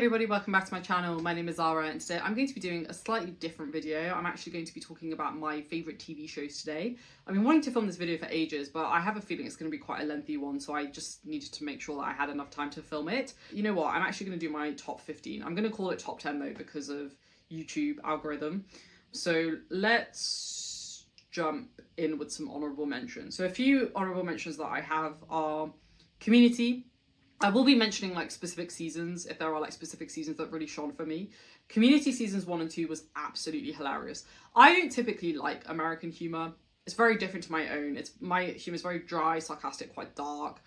everybody, welcome back to my channel. My name is Zara and today I'm going to be doing a slightly different video. I'm actually going to be talking about my favourite TV shows today. I've been wanting to film this video for ages, but I have a feeling it's going to be quite a lengthy one, so I just needed to make sure that I had enough time to film it. You know what, I'm actually going to do my top 15. I'm going to call it top 10 though because of YouTube algorithm. So let's jump in with some honourable mentions. So a few honourable mentions that I have are Community. I will be mentioning like specific seasons if there are like specific seasons that really shone for me. Community seasons 1 and 2 was absolutely hilarious. I don't typically like American humour. It's very different to my own. My humour is very dry, sarcastic, quite dark.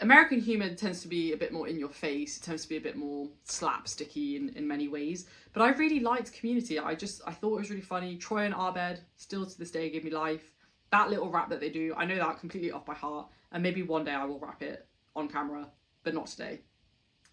American humour tends to be a bit more in your face. It tends to be a bit more slapsticky in many ways. But I really liked Community. I thought it was really funny. Troy and Abed still to this day give me life. That little rap that they do, I know that completely off by heart. And maybe one day I will rap it on camera, but not today.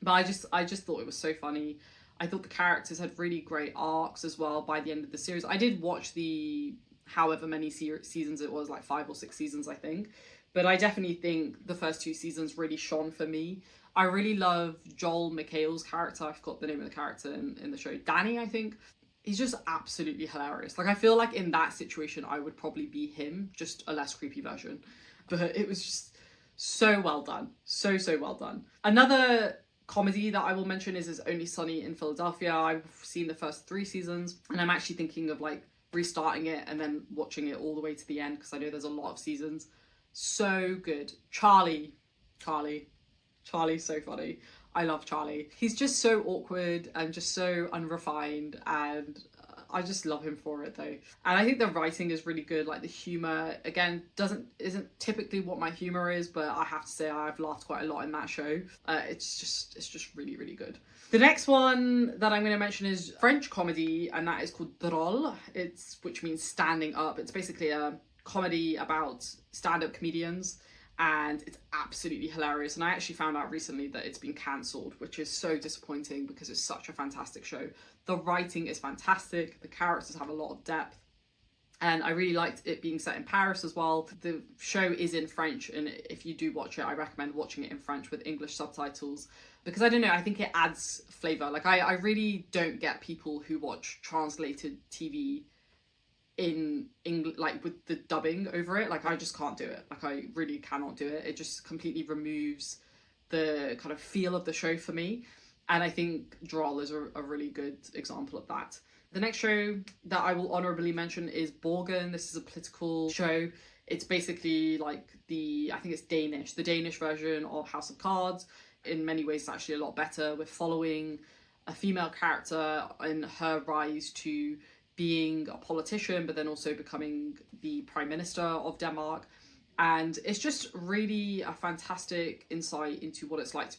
But I just thought it was so funny. I thought the characters had really great arcs as well by the end of the series. I did watch the however many seasons it was, like 5 or 6 seasons I think, but I definitely think the first 2 seasons really shone for me. I really love Joel McHale's character. I forgot the name of the character in the show. Danny, I think. He's just absolutely hilarious. Like I feel like in that situation I would probably be him, just a less creepy version. But it was just so well done. So well done. Another comedy that I will mention is Only Sunny in Philadelphia. I've seen the first 3 seasons and I'm actually thinking of like restarting it and then watching it all the way to the end because I know there's a lot of seasons. So good. Charlie's so funny. I love Charlie. He's just so awkward and just so unrefined, and I just love him for it though. And I think the writing is really good. Like the humor, again, isn't typically what my humor is, but I have to say I've laughed quite a lot in that show. It's just really good. The next one that I'm going to mention is French comedy, and that is called Drôle. Which means standing up. It's basically a comedy about stand-up comedians, and it's absolutely hilarious. And I actually found out recently that it's been cancelled, which is so disappointing because it's such a fantastic show. The writing is fantastic, the characters have a lot of depth, and I really liked it being set in Paris as well. The show is in French, and if you do watch it, I recommend watching it in French with English subtitles because I don't know, I think it adds flavour. Like I really don't get people who watch translated TV in English, like with the dubbing over it. Like I just can't do it. Like I really cannot do it. It just completely removes the kind of feel of the show for me. And I think Drôle is a really good example of that. The next show that I will honourably mention is Borgen. This is a political show. It's basically like I think it's Danish, the Danish version of House of Cards. In many ways it's actually a lot better. We're following a female character in her rise to being a politician, but then also becoming the Prime Minister of Denmark. And it's just really a fantastic insight into what it's like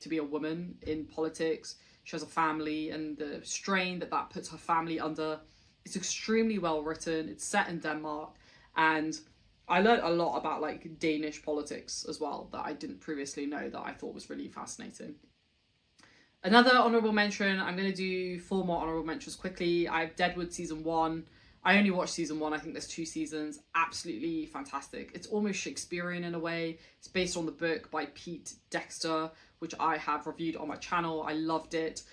to be a woman in politics. She has a family and the strain that puts her family under. It's extremely well written. It's set in Denmark. And I learned a lot about like Danish politics as well that I didn't previously know, that I thought was really fascinating. Another honourable mention, I'm going to do 4 more honourable mentions quickly. I have Deadwood season 1. I only watched season 1, I think there's 2 seasons. Absolutely fantastic. It's almost Shakespearean in a way. It's based on the book by Pete Dexter, which I have reviewed on my channel. I loved it.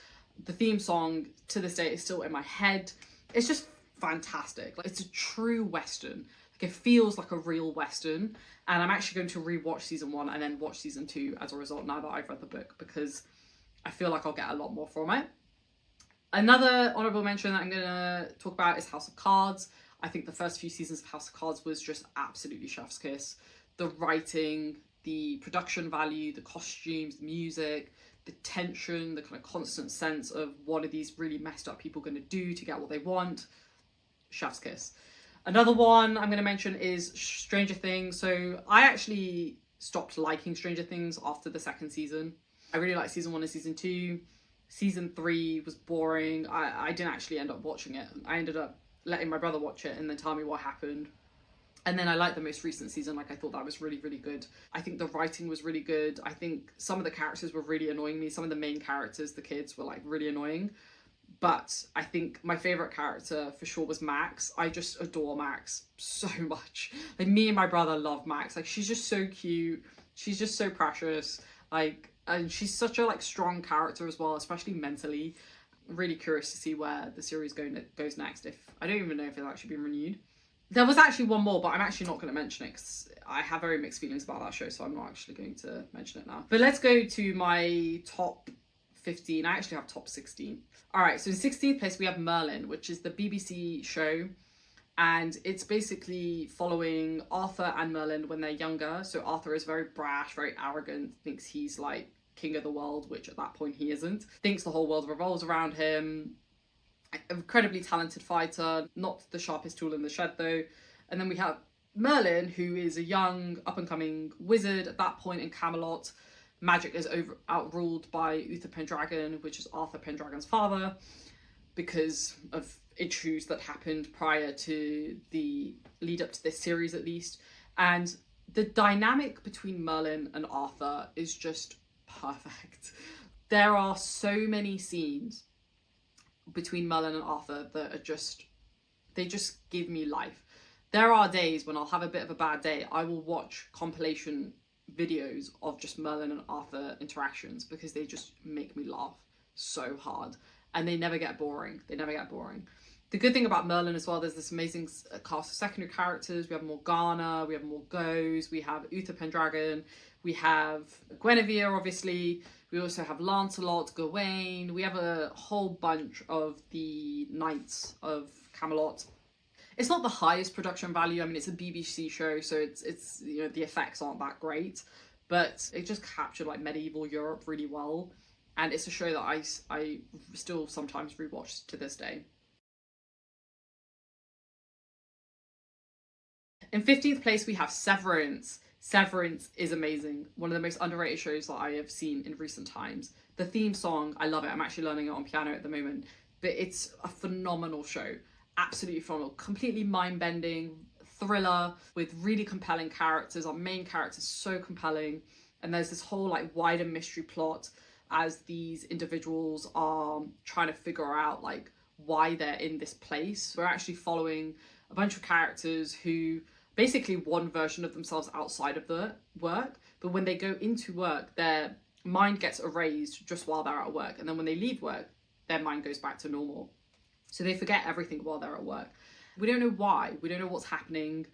The theme song to this day is still in my head. It's just fantastic. Like, it's a true Western. Like it feels like a real Western. And I'm actually going to rewatch season 1 and then watch season 2 as a result now that I've read the book, because I feel like I'll get a lot more from it. Another honourable mention that I'm going to talk about is House of Cards. I think the first few seasons of House of Cards was just absolutely chef's kiss. The writing, the production value, the costumes, the music, the tension, the kind of constant sense of what are these really messed up people going to do to get what they want. Chef's kiss. Another one I'm going to mention is Stranger Things. So I actually stopped liking Stranger Things after the 2nd season. I really liked season 1 and season 2. Season 3 was boring. I didn't actually end up watching it. I ended up letting my brother watch it and then tell me what happened. And then I liked the most recent season. Like I thought that was really good. I think the writing was really good. I think some of the characters were really annoying me. Some of the main characters, the kids, were like really annoying. But I think my favourite character for sure was Max. I just adore Max so much. Like me and my brother love Max. Like she's just so cute. She's just so precious. Like And she's such a like strong character as well, especially mentally. Really curious to see where the series goes next. If I don't even know if it's actually been renewed. There was actually one more, but I'm actually not going to mention it because I have very mixed feelings about that show, so I'm not actually going to mention it now. But let's go to my top 15. I actually have top 16. All right, so in 16th place we have Merlin, which is the BBC show, and it's basically following Arthur and Merlin when they're younger. So Arthur is very brash, very arrogant, thinks he's like king of the world, which at that point he isn't. Thinks the whole world revolves around him. Incredibly talented fighter, not the sharpest tool in the shed though. And then we have Merlin, who is a young up-and-coming wizard at that point in Camelot. Magic is outruled by Uther Pendragon, which is Arthur Pendragon's father, because of issues that happened prior to the lead up to this series at least. And the dynamic between Merlin and Arthur is just perfect. There are so many scenes between Merlin and Arthur that are they just give me life. There are days when I'll have a bit of a bad day, I will watch compilation videos of just Merlin and Arthur interactions because they just make me laugh so hard, and they never get boring. The good thing about Merlin as well, there's this amazing cast of secondary characters. We have Morgana, we have Morgause, we have Uther Pendragon, we have Guinevere, obviously. We also have Lancelot, Gawain. We have a whole bunch of the knights of Camelot. It's not the highest production value. I mean, it's a BBC show, so it's you know, the effects aren't that great, but it just captured like medieval Europe really well. And it's a show that I still sometimes rewatch to this day. In 15th place, we have Severance. Severance is amazing. One of the most underrated shows that I have seen in recent times. The theme song, I love it. I'm actually learning it on piano at the moment. But it's a phenomenal show. Absolutely phenomenal. Completely mind-bending thriller with really compelling characters. Our main character's so compelling. And there's this whole like wider mystery plot as these individuals are trying to figure out like why they're in this place. We're actually following a bunch of characters who basically one version of themselves outside of the work, but when they go into work, their mind gets erased just while they're at work, and then when they leave work, their mind goes back to normal. So they forget everything while they're at work. We don't know why, we don't know what's happening,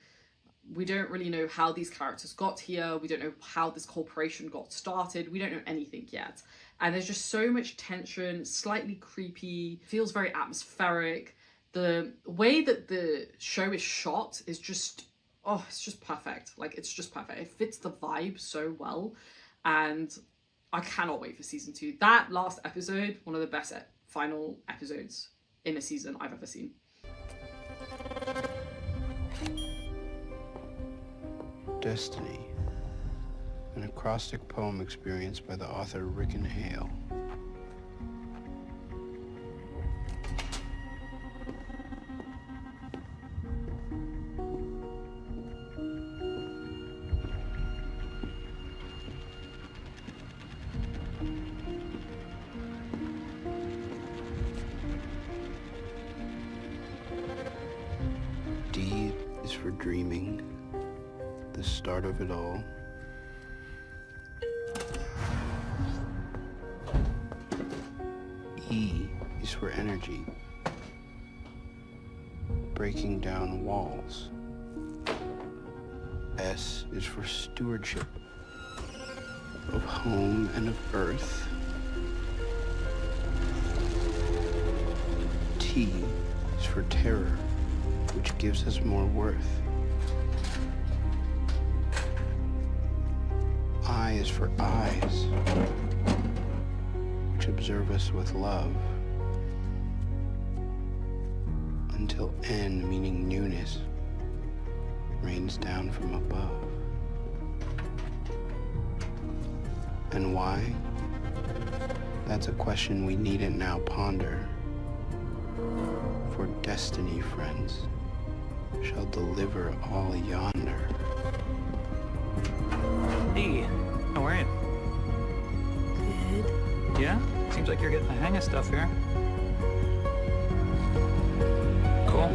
we don't really know how these characters got here, we don't know how this corporation got started, we don't know anything yet. And there's just so much tension, slightly creepy, feels very atmospheric. The way that the show is shot is just, oh, it's just perfect. Like, it's just perfect. It fits the vibe so well. And I cannot wait for season 2. That last episode, one of the best final episodes in a season I've ever seen. Destiny, an acrostic poem experienced by the author Rickon Hale. D is for dreaming, the start of it all. E is for energy, breaking down walls. S is for stewardship of home and of earth. T is for terror, which gives us more worth. I is for eyes, which observe us with love. Until N, meaning newness, rains down from above. And why? That's a question we needn't now ponder. For destiny, friends, shall deliver all yonder. Hey, how are you? Good. Yeah? Seems like you're getting the hang of stuff here. Cool.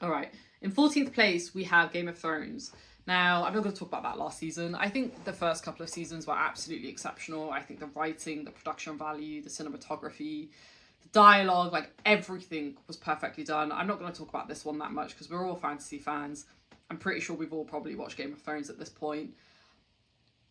All right. In 14th place, we have Game of Thrones. Now, I'm not going to talk about that last season. I think the first couple of seasons were absolutely exceptional. I think the writing, the production value, the cinematography, the dialogue, like everything was perfectly done. I'm not going to talk about this one that much because we're all fantasy fans. I'm pretty sure we've all probably watched Game of Thrones at this point.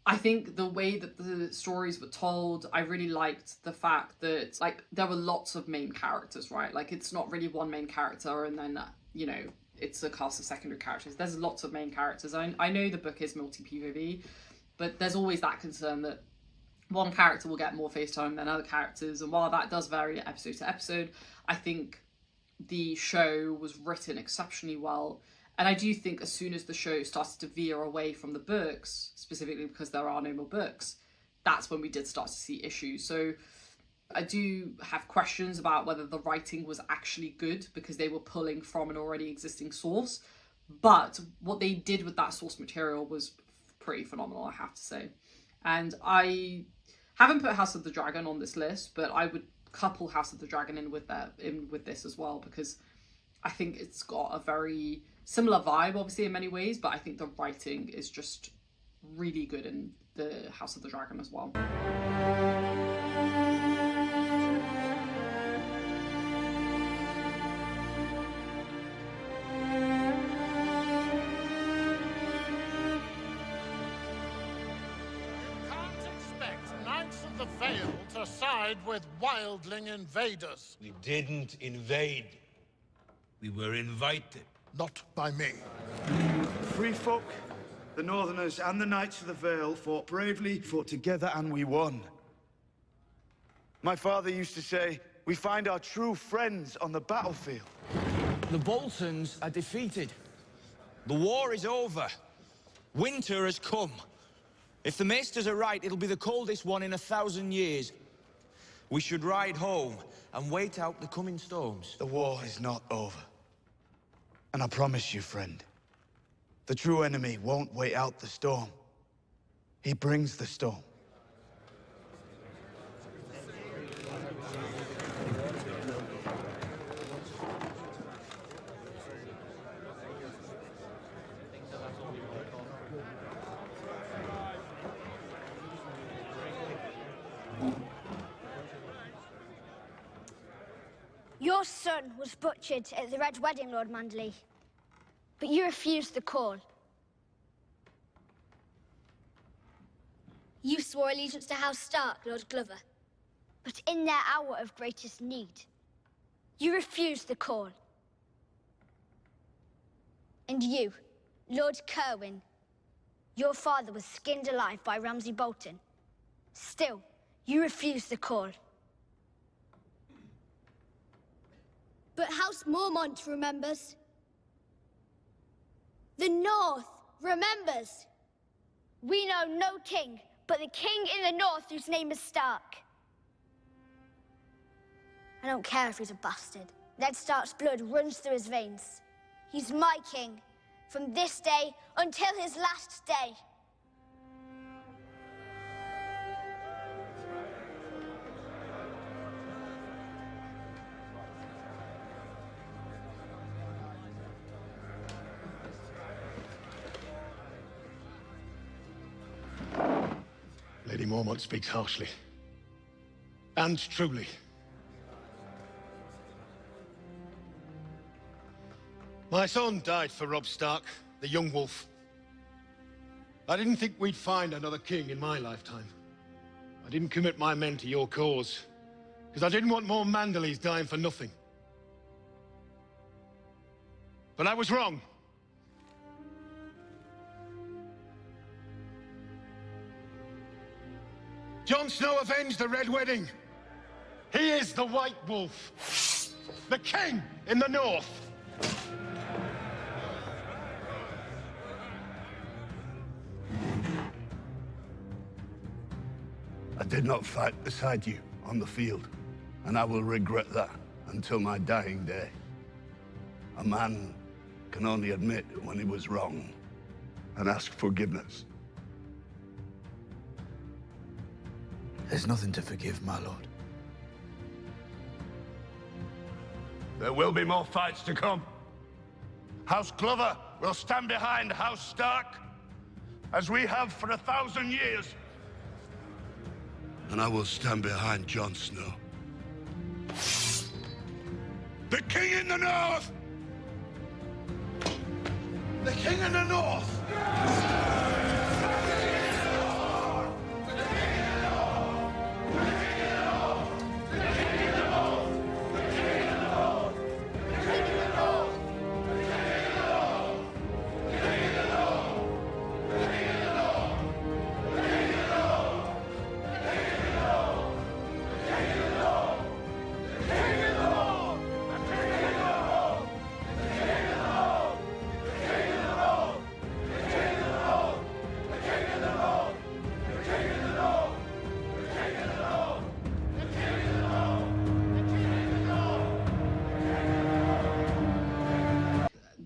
I think the way that the stories were told, I really liked the fact that, like, there were lots of main characters, right? Like, it's not really one main character and then, you know, it's a cast of secondary characters. There's lots of main characters. I know the book is multi-POV, but there's always that concern that one character will get more face time than other characters. And while that does vary episode to episode, I think the show was written exceptionally well. And I do think as soon as the show started to veer away from the books, specifically because there are no more books, that's when we did start to see issues. So I do have questions about whether the writing was actually good because they were pulling from an already existing source. But what they did with that source material was pretty phenomenal, I have to say. And I haven't put House of the Dragon on this list, but I would couple House of the Dragon in with this as well, because I think it's got a very similar vibe, obviously, in many ways, but I think the writing is just really good in the House of the Dragon as well. To side with wildling invaders. We didn't invade. We were invited. Not by me. Free folk, the Northerners and the Knights of the Vale fought bravely, fought together, and we won. My father used to say, we find our true friends on the battlefield. The Boltons are defeated. The war is over. Winter has come. If the Maesters are right, it'll be the coldest one in 1,000 years. We should ride home and wait out the coming storms. The war is not over. And I promise you, friend, the true enemy won't wait out the storm. He brings the storm. Your son was butchered at the Red Wedding, Lord Manderley. But you refused the call. You swore allegiance to House Stark, Lord Glover. But in their hour of greatest need, you refused the call. And you, Lord Kerwin, your father was skinned alive by Ramsay Bolton. Still, you refused the call. But House Mormont remembers. The North remembers. We know no king, but the king in the North whose name is Stark. I don't care if he's a bastard. Ned Stark's blood runs through his veins. He's my king, from this day until his last day. Lady Mormont speaks harshly. And truly. My son died for Robb Stark, the young wolf. I didn't think we'd find another king in my lifetime. I didn't commit my men to your cause, because I didn't want more Manderleys dying for nothing. But I was wrong. Jon Snow avenged the Red Wedding. He is the White Wolf, the king in the North. I did not fight beside you on the field, and I will regret that until my dying day. A man can only admit when he was wrong and ask forgiveness. There's nothing to forgive, my lord. There will be more fights to come. House Glover will stand behind House Stark, as we have for 1,000 years. And I will stand behind Jon Snow. The King in the North! The King in the North!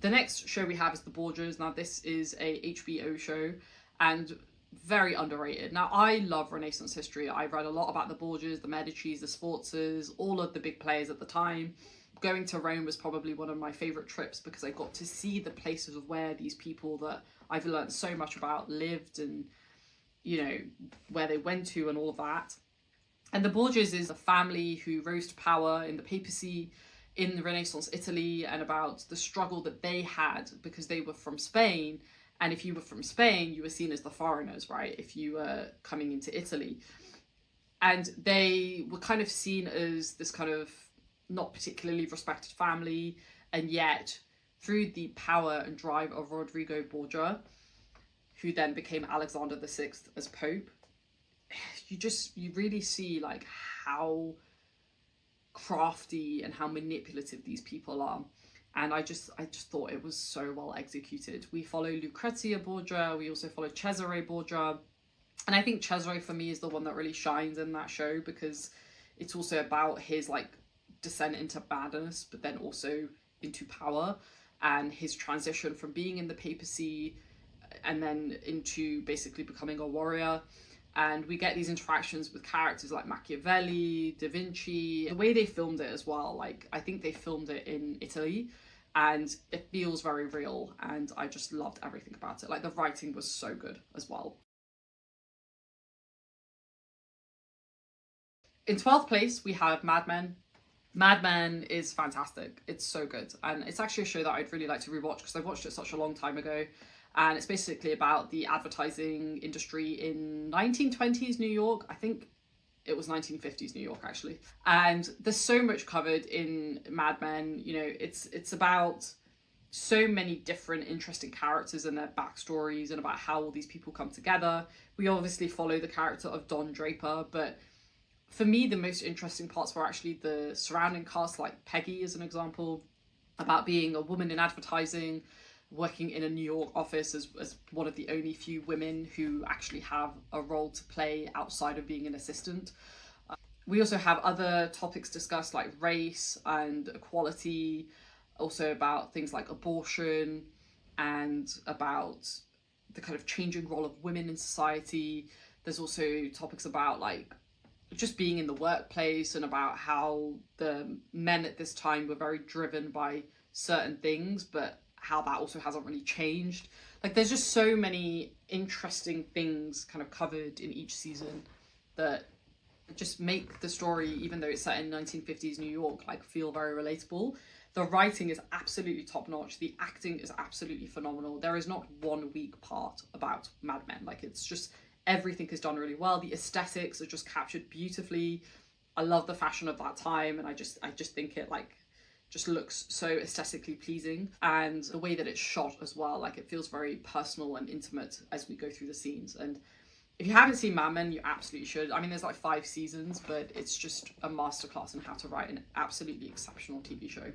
The next show we have is The Borgias. Now, this is a HBO show and very underrated. Now, I love Renaissance history. I've read a lot about the Borgias, the Medicis, the Sforzas, all of the big players at the time. Going to Rome was probably one of my favourite trips because I got to see the places of where these people that I've learned so much about lived and, you know, where they went to and all of that. And the Borgias is a family who rose to power in the papacy in the Renaissance Italy, and about the struggle that they had because they were from Spain. And if you were from Spain, you were seen as the foreigners, right? If you were coming into Italy. And they were kind of seen as this kind of not particularly respected family. And yet, through the power and drive of Rodrigo Borgia, who then became Alexander VI as Pope, you really see like how crafty and how manipulative these people are. And I just thought it was so well executed. We follow Lucrezia Borgia, we also follow Cesare Borgia, and I think Cesare for me is the one that really shines in that show because it's also about his like descent into madness but then also into power, and his transition from being in the papacy and then into basically becoming a warrior. And we get these interactions with characters like Machiavelli, Da Vinci. The way they filmed it as well, like I think they filmed it in Italy and it feels very real, and I just loved everything about it. Like the writing was so good as well. In 12th place, we have Mad Men. Mad Men is fantastic. It's so good. And it's actually a show that I'd really like to rewatch because I watched it such a long time ago. And it's basically about the advertising industry in 1920s New York. I think it was 1950s New York, actually. And there's so much covered in Mad Men. You know, it's about so many different interesting characters and their backstories and about how all these people come together. We obviously follow the character of Don Draper, but for me, the most interesting parts were actually the surrounding cast, like Peggy as an example, about being a woman in advertising, working in a New York office as one of the only few women who actually have a role to play outside of being an assistant. We also have other topics discussed like race and equality, also about things like abortion and about the kind of changing role of women in society. There's also topics about like just being in the workplace and about how the men at this time were very driven by certain things, but how that also hasn't really changed. Like there's just so many interesting things kind of covered in each season that just make the story, even though it's set in 1950s New York, like feel very relatable. The writing is absolutely top notch. The acting is absolutely phenomenal. There is not one weak part about Mad Men. Like it's just everything is done really well. The aesthetics are just captured beautifully. I love the fashion of that time, and I just think it like just looks so aesthetically pleasing, and the way that it's shot as well, like it feels very personal and intimate as we go through the scenes. And if you haven't seen Mad Men, you absolutely should. I mean, there's like 5 seasons, but it's just a masterclass in how to write an absolutely exceptional TV show.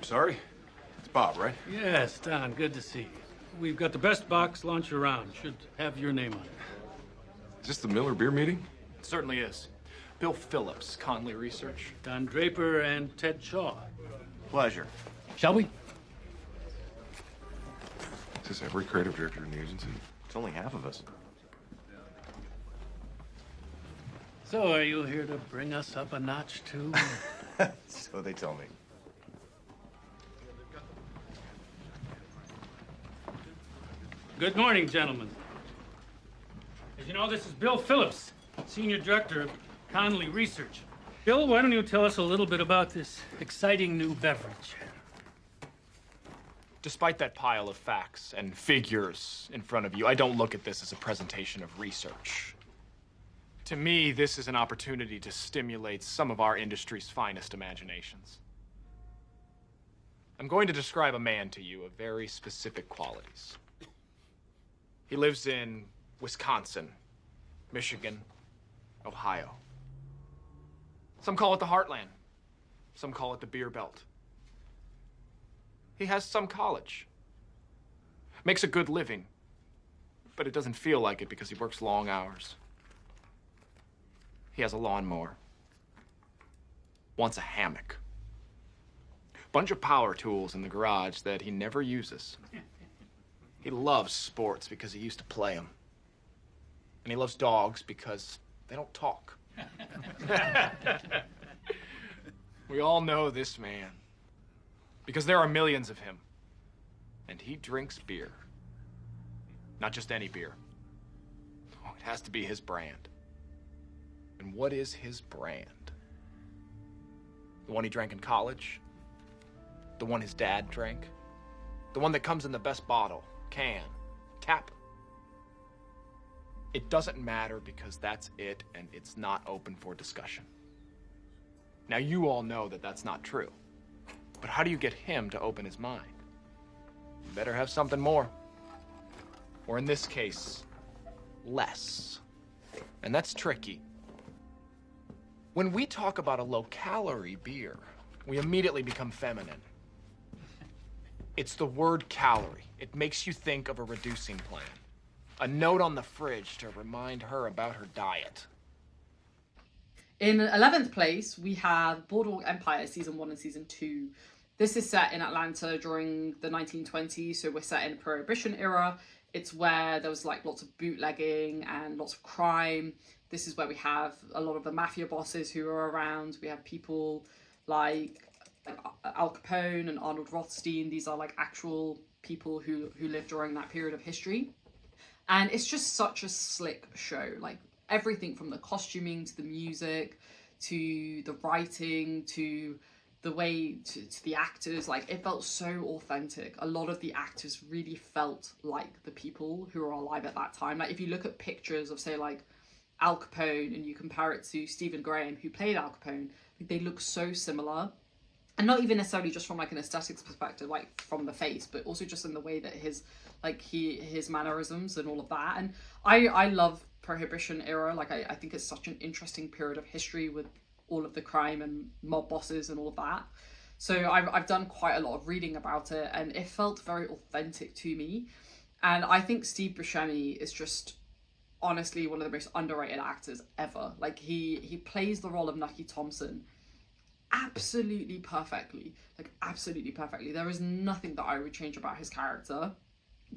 Sorry? It's Bob, right? Yes, Don, good to see you. We've got the best box lunch around. Should have your name on it. Is this the Miller beer meeting? It certainly is. Bill Phillips, Conley Research. Don Draper and Ted Shaw. Pleasure. Shall we? Is this every creative director in the agency? It's only half of us. So, are you here to bring us up a notch, too? So they tell me. Good morning, gentlemen. As you know, this is Bill Phillips, Senior Director of Conley Research. Bill, why don't you tell us a little bit about this exciting new beverage? Despite that pile of facts and figures in front of you, I don't look at this as a presentation of research. To me, this is an opportunity to stimulate some of our industry's finest imaginations. I'm going to describe a man to you of very specific qualities. He lives in Wisconsin, Michigan, Ohio. Some call it the Heartland. Some call it the Beer Belt. He has some college. Makes a good living. But it doesn't feel like it because he works long hours. He has a lawnmower. Wants a hammock. Bunch of power tools in the garage that he never uses. He loves sports because he used to play them. And he loves dogs because they don't talk. We all know this man. Because there are millions of him. And he drinks beer. Not just any beer. Oh, it has to be his brand. And what is his brand? The one he drank in college? The one his dad drank? The one that comes in the best bottle, can, cap? It doesn't matter because that's it and it's not open for discussion. Now you all know that that's not true. But how do you get him to open his mind? You better have something more. Or in this case, less. And that's tricky. When we talk about a low-calorie beer, we immediately become feminine. It's the word calorie. It makes you think of a reducing plan. A note on the fridge to remind her about her diet. In 11th place, we have Boardwalk Empire Season 1 and Season 2. This is set in Atlanta during the 1920s, so we're set in a Prohibition era. It's where there was like lots of bootlegging and lots of crime. This is where we have a lot of the mafia bosses who are around. We have people like Al Capone and Arnold Rothstein. These are like actual people who lived during that period of history. And it's just such a slick show. Like everything from the costuming to the music to the writing to the way to the actors, like it felt so authentic. A lot of the actors really felt like the people who were alive at that time. Like if you look at pictures of say like Al Capone and you compare it to Stephen Graham who played Al Capone, like, they look so similar. And not even necessarily just from like an aesthetics perspective, like from the face, but also just in the way that his mannerisms and all of that. And I love Prohibition era. Like I think it's such an interesting period of history with all of the crime and mob bosses and all of that. So I've done quite a lot of reading about it and it felt very authentic to me. And I think Steve Buscemi is just honestly one of the most underrated actors ever. Like he plays the role of Nucky Thompson absolutely perfectly. Like absolutely perfectly. There is nothing that I would change about his character.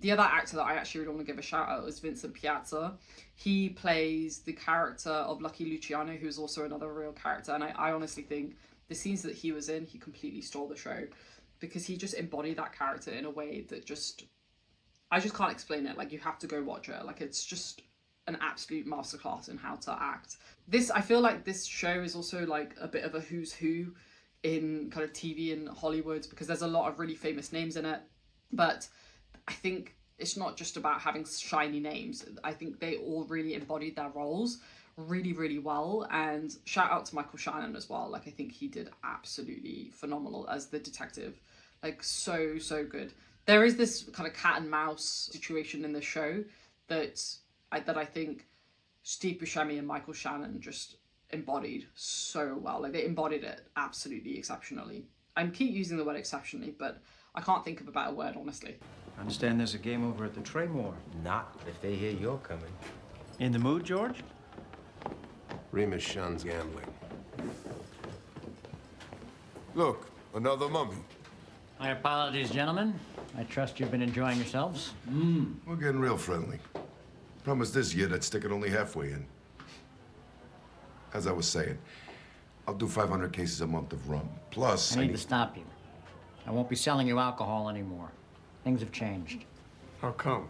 The other actor that I actually really want to give a shout out is Vincent Piazza. He plays the character of Lucky Luciano, who's also another real character. And I honestly think the scenes that he was in, he completely stole the show because he just embodied that character in a way that I just can't explain it. Like you have to go watch it. Like it's just an absolute masterclass in how to act. I feel like this show is also like a bit of a who's who in kind of TV and Hollywood because there's a lot of really famous names in it. But I think it's not just about having shiny names. I think they all really embodied their roles really, really well. And shout out to Michael Shannon as well. Like I think he did absolutely phenomenal as the detective. Like so good. There is this kind of cat and mouse situation in the show that I think Steve Buscemi and Michael Shannon just embodied so well. Like they embodied it absolutely exceptionally. I keep using the word exceptionally, but I can't think of a better word, honestly. I understand there's a game over at the Traymore. Not if they hear you're coming. In the mood, George? Remus shuns gambling. Look, another mummy. My apologies, gentlemen. I trust you've been enjoying yourselves. We're getting real friendly. Promised this year I'd stick it only halfway in. As I was saying, I'll do 500 cases a month of rum. Plus, I need to stop you. I won't be selling you alcohol anymore. Things have changed. How come?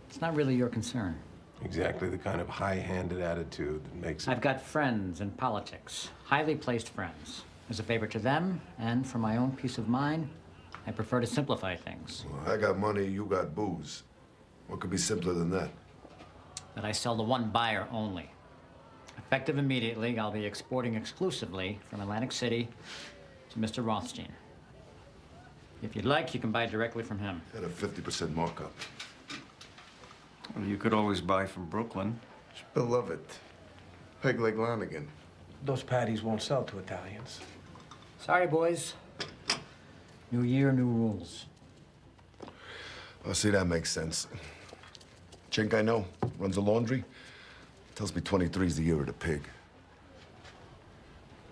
It's not really your concern. Exactly the kind of high-handed attitude that makes it... I've got friends in politics, highly placed friends. As a favor to them, and for my own peace of mind, I prefer to simplify things. Well, I got money, you got booze. What could be simpler than that? That I sell to one buyer only. Effective immediately, I'll be exporting exclusively from Atlantic City to Mr. Rothstein. If you'd like, you can buy directly from him. At a 50% markup. Well, you could always buy from Brooklyn. Spill love it. Peg leg Lanigan. Those patties won't sell to Italians. Sorry, boys. New year, new rules. Oh, see, that makes sense. Chink I know, runs a laundry. Tells me 23's the year of the pig.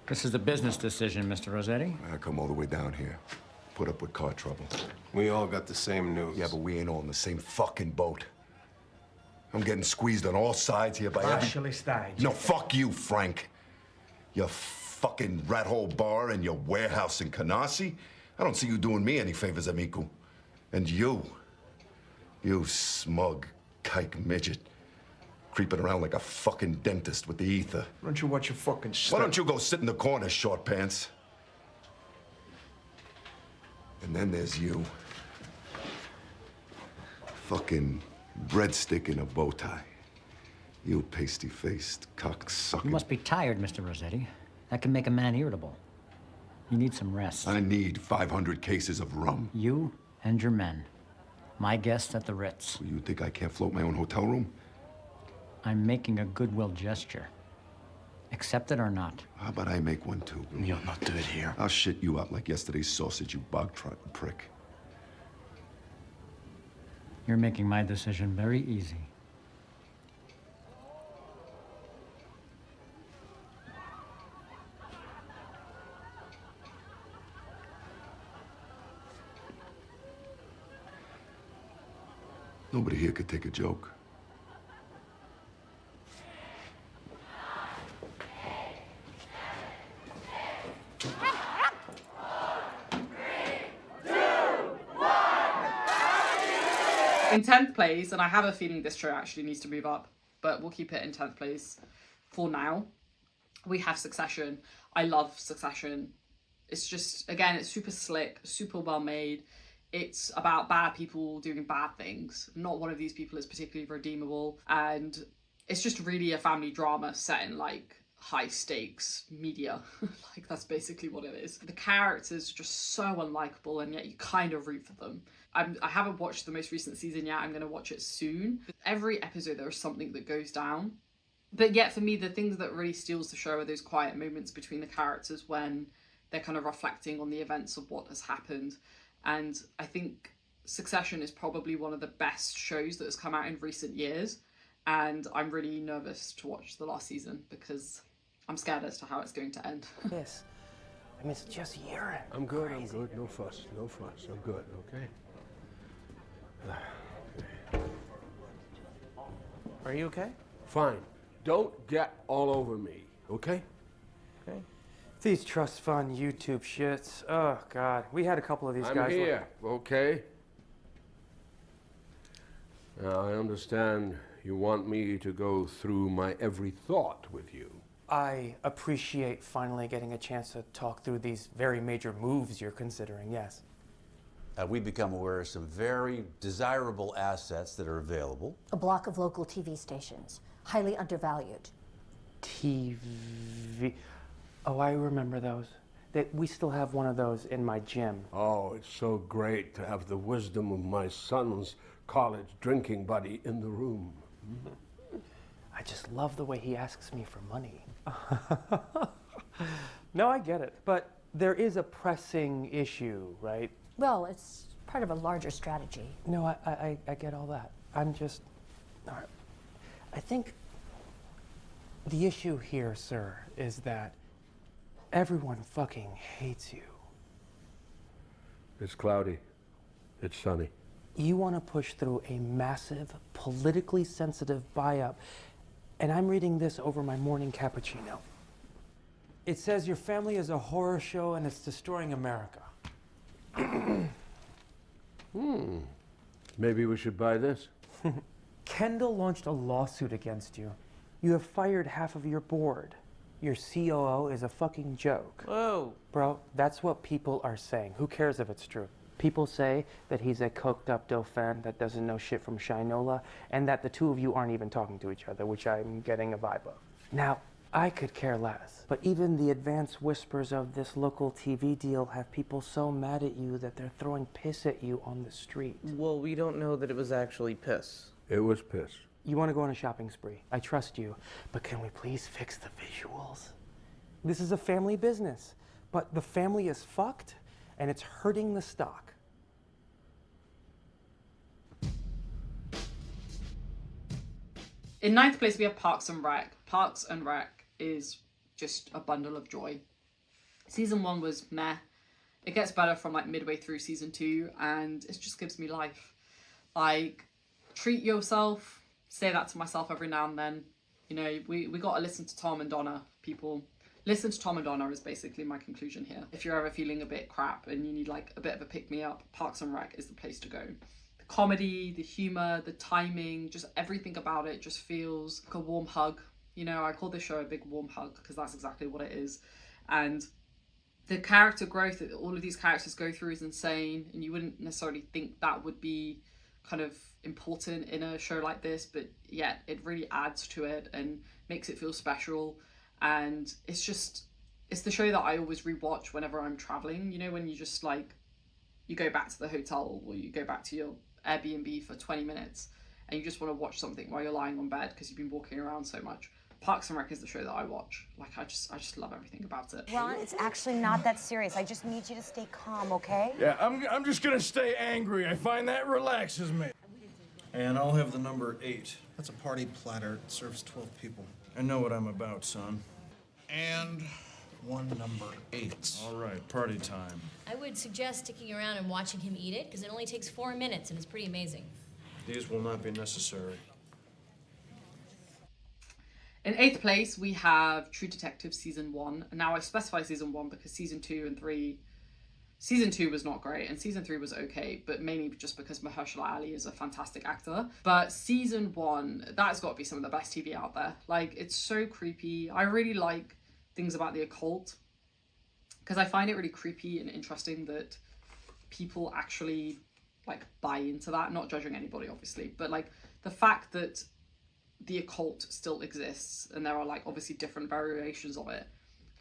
This is a business decision, Mr. Rossetti. I come all the way down here. Put up with car trouble. We all got the same news. Yeah, but we ain't all in the same fucking boat. I'm getting squeezed on all sides here by every... Partially stage. No, fuck you, Frank. Your fucking rat hole bar and your warehouse in Canarsie. I don't see you doing me any favors, amigo. And you smug kike midget, creeping around like a fucking dentist with the ether. Why don't you watch your fucking step? Why don't you go sit in the corner, short pants? And then there's you. Fucking breadstick in a bow tie. You pasty-faced cocksucker. You must be tired, Mr. Rossetti. That can make a man irritable. You need some rest. I need 500 cases of rum. You and your men. My guests at the Ritz. You think I can't float my own hotel room? I'm making a goodwill gesture. Accept it or not. How about I make one, too? You'll not do it here. I'll shit you out like yesterday's sausage, you bog-trotting prick. You're making my decision very easy. Nobody here could take a joke. In 10th place, and I have a feeling this show actually needs to move up, but we'll keep it in 10th place for now, we have Succession. I love Succession. It's just, again, it's super slick, super well made. It's about bad people doing bad things. Not one of these people is particularly redeemable. And it's just really a family drama set in like high stakes media. Like that's basically what it is. The characters are just so unlikable and yet you kind of root for them. I haven't watched the most recent season yet. I'm going to watch it soon. Every episode there is something that goes down. But yet for me, the things that really steals the show are those quiet moments between the characters when they're kind of reflecting on the events of what has happened. And I think Succession is probably one of the best shows that has come out in recent years. And I'm really nervous to watch the last season because I'm scared as to how it's going to end. Yes. I mean, it's just urine. I'm good, I'm good. No fuss, no fuss. I'm good, okay? Are you okay? Fine. Don't get all over me, okay? Okay. These trust fund YouTube shits. Oh, God. We had a couple of these I'm guys. here, okay? Now, I understand you want me to go through my every thought with you. I appreciate finally getting a chance to talk through these very major moves you're considering, yes. We've become aware of some very desirable assets that are available. A block of local TV stations, highly undervalued. TV. Oh, I remember those. We still have one of those in my gym. Oh, it's so great to have the wisdom of my son's college drinking buddy in the room. I just love the way he asks me for money. No, I get it. But there is a pressing issue, right? Well, it's part of a larger strategy. No, I get all that. I'm just... All right. I think the issue here, sir, is that everyone fucking hates you. It's cloudy. It's sunny. You want to push through a massive, politically sensitive buy-up, and I'm reading this over my morning cappuccino. It says your family is a horror show and it's destroying America. Maybe we should buy this. Kendall launched a lawsuit against you. You have fired half of your board. Your COO is a fucking joke. Whoa. Bro, that's what people are saying. Who cares if it's true? People say that he's a coked up Dauphin that doesn't know shit from Shinola, and that the two of you aren't even talking to each other, which I'm getting a vibe of. Now, I could care less, but even the advanced whispers of this local TV deal have people so mad at you that they're throwing piss at you on the street. Well, we don't know that it was actually piss. It was piss. You want to go on a shopping spree. I trust you, but can we please fix the visuals? This is a family business, but the family is fucked, and it's hurting the stock. In ninth place, we have Parks and Rec. Parks and Rec is just a bundle of joy. Season 1 was meh. It gets better from like midway through season 2, and it just gives me life. Like, treat yourself. Say that to myself every now and then. You know, we got to listen to Tom and Donna, people. Listen to Tom and Donna is basically my conclusion here. If you're ever feeling a bit crap and you need like a bit of a pick-me-up, Parks and Rec is the place to go. The comedy, the humour, the timing, just everything about it just feels like a warm hug. You know, I call this show a big warm hug because that's exactly what it is. And the character growth that all of these characters go through is insane, and you wouldn't necessarily think that would be kind of important in a show like this, but yet it really adds to it and makes it feel special. And it's the show that I always rewatch whenever I'm traveling. You know, when you just like, you go back to the hotel or you go back to your Airbnb for 20 minutes and you just want to watch something while you're lying on bed because you've been walking around so much. Parks and Rec is the show that I watch. Like, I just love everything about it. Ron, it's actually not that serious. I just need you to stay calm, okay? Yeah, I'm just gonna stay angry. I find that relaxes me. And I'll have the number 8. That's a party platter. It serves 12 people. I know what I'm about, son. And one number 8. All right, party time. I would suggest sticking around and watching him eat it, because it only takes 4 minutes and it's pretty amazing. These will not be necessary. In 8th place, we have True Detective Season 1. And now I specify Season 1 because Season 2 and 3... Season 2 was not great, and Season 3 was okay, but mainly just because Mahershala Ali is a fantastic actor. But Season 1, that's got to be some of the best TV out there. Like, it's so creepy. I really like things about the occult, because I find it really creepy and interesting that people actually, like, buy into that. Not judging anybody, obviously, but, like, the fact that the occult still exists, and there are, like, obviously different variations of it,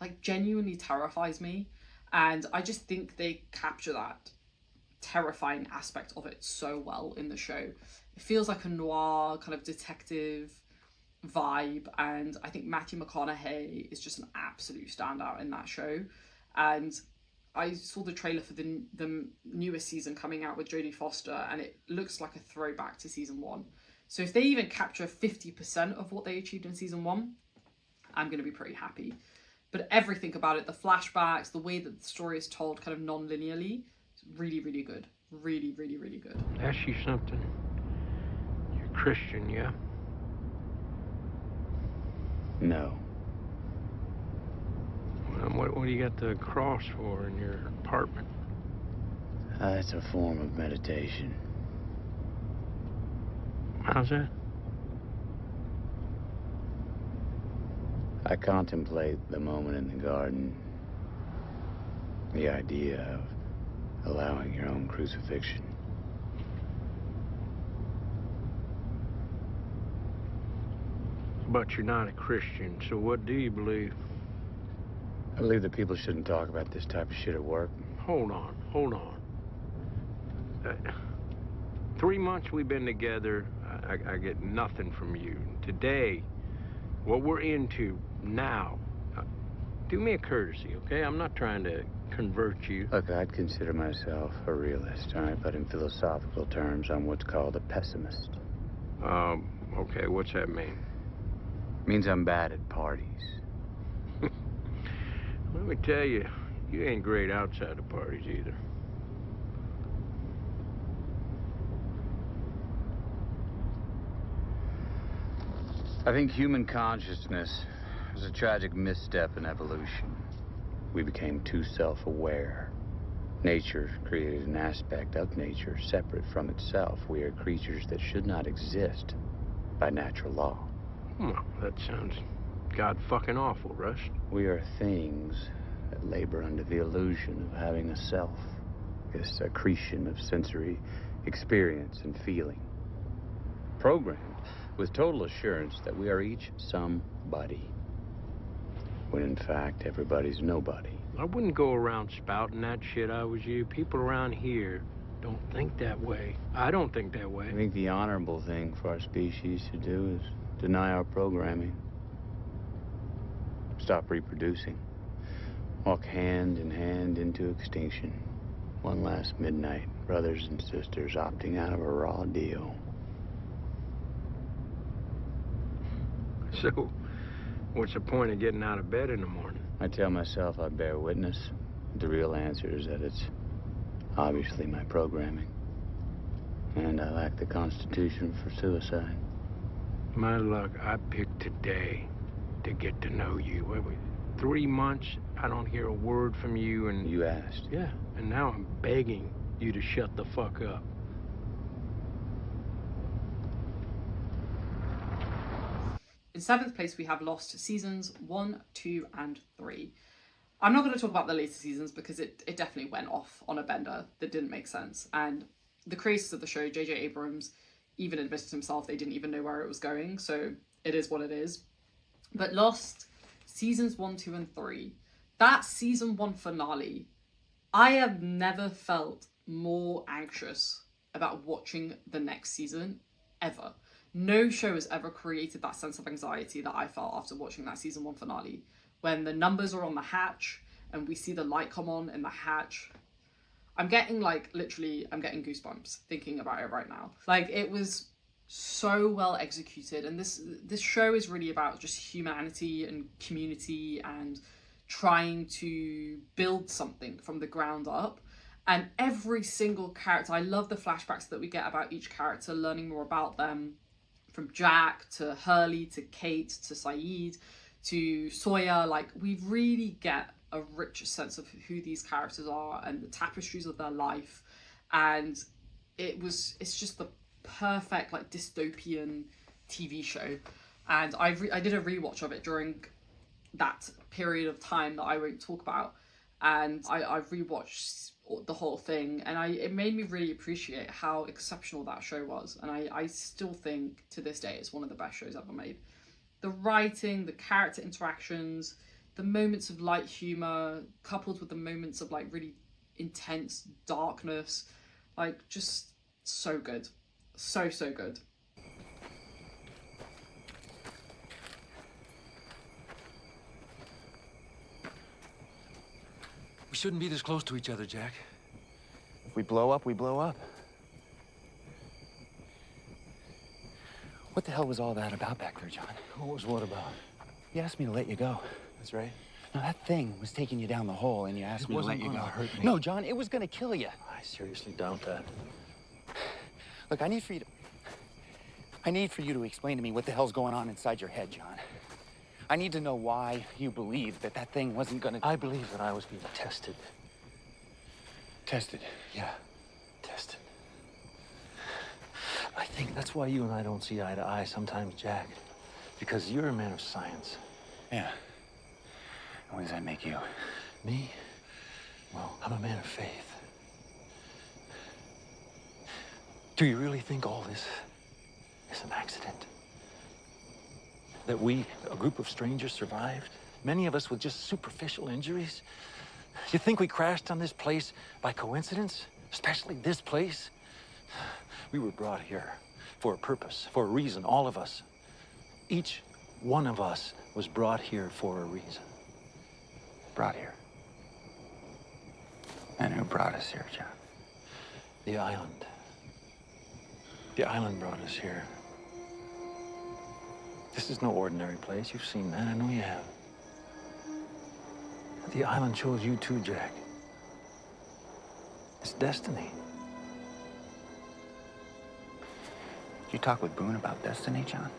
like, genuinely terrifies me. And I just think they capture that terrifying aspect of it so well in the show. It feels like a noir kind of detective vibe, and I think Matthew McConaughey is just an absolute standout in that show. And I saw the trailer for the newest season coming out with Jodie Foster, and it looks like a throwback to Season 1. So if they even capture 50% of what they achieved in Season 1, I'm going to be pretty happy. But everything about it, the flashbacks, the way that the story is told kind of non-linearly, is really, really good. Really, really, really good. Ask you something. You're Christian, yeah? No. Well, what do you got the cross for in your apartment? It's a form of meditation. How's that? I contemplate the moment in the garden. The idea of allowing your own crucifixion. But you're not a Christian, so what do you believe? I believe that people shouldn't talk about this type of shit at work. Hold on. 3 months we've been together, I get nothing from you. Today, what we're into now, do me a courtesy, okay? I'm not trying to convert you. Look, I'd consider myself a realist, all right? But in philosophical terms, I'm what's called a pessimist. Okay, what's that mean? Means I'm bad at parties. Let me tell you, you ain't great outside of parties either. I think human consciousness was a tragic misstep in evolution. We became too self-aware. Nature created an aspect of nature separate from itself. We are creatures that should not exist by natural law. Well, that sounds god-fucking awful, Rush. We are things that labor under the illusion of having a self, this accretion of sensory experience and feeling. Programmed with total assurance that we are each somebody, when in fact everybody's nobody. I wouldn't go around spouting that shit I was you. People around here don't think that way. I don't think that way. I think the honorable thing for our species to do is deny our programming. Stop reproducing. Walk hand in hand into extinction. One last midnight, brothers and sisters opting out of a raw deal. So, what's the point of getting out of bed in the morning? I tell myself I bear witness. The real answer is that it's obviously my programming. And I lack the constitution for suicide. My luck, I picked today to get to know you. 3 months, I don't hear a word from you, and... You asked. Yeah, and now I'm begging you to shut the fuck up. In 7th place, we have Lost seasons 1, 2, and 3. I'm not going to talk about the later seasons because it definitely went off on a bender that didn't make sense. And the creators of the show, J.J. Abrams, even admitted himself they didn't even know where it was going. So it is what it is. But Lost seasons 1, 2, and 3, that season 1 finale, I have never felt more anxious about watching the next season ever. No show has ever created that sense of anxiety that I felt after watching that season 1 finale. When the numbers are on the hatch and we see the light come on in the hatch, I'm getting I'm getting goosebumps thinking about it right now. It was so well executed, and this show is really about just humanity and community and trying to build something from the ground up. And every single character, I love the flashbacks that we get about each character, learning more about them. From Jack to Hurley to Kate to Saeed to Sawyer, we really get a rich sense of who these characters are and the tapestries of their life. And it's just the perfect dystopian TV show. And I did a rewatch of it during that period of time that I won't talk about, and I rewatched the whole thing, and it made me really appreciate how exceptional that show was. And I still think to this day it's one of the best shows ever made. The writing, the character interactions, the moments of light humor coupled with the moments of really intense darkness, just so good. So good. We shouldn't be this close to each other, Jack. If we blow up, we blow up. What the hell was all that about back there, John? What was what about? You asked me to let you go. That's right. No, that thing was taking you down the hole, and you asked me to let you go. Hurt me. No, John, it was gonna kill you. I seriously doubt that. Look, I need for you to explain to me what the hell's going on inside your head, John. I need to know why you believe that thing wasn't gonna... I believe that I was being tested. Tested? Yeah, tested. I think that's why you and I don't see eye to eye sometimes, Jack. Because you're a man of science. Yeah. And what does that make you? Me? Well, I'm a man of faith. Do you really think all this is an accident? That we, a group of strangers, survived? Many of us with just superficial injuries? You think we crashed on this place by coincidence? Especially this place? We were brought here for a purpose, for a reason, all of us. Each one of us was brought here for a reason. Brought here. And who brought us here, John? The island. The island brought us here. This is no ordinary place. You've seen that. I know you have. The island chose you too, Jack. It's destiny. Did you talk with Boone about destiny, John?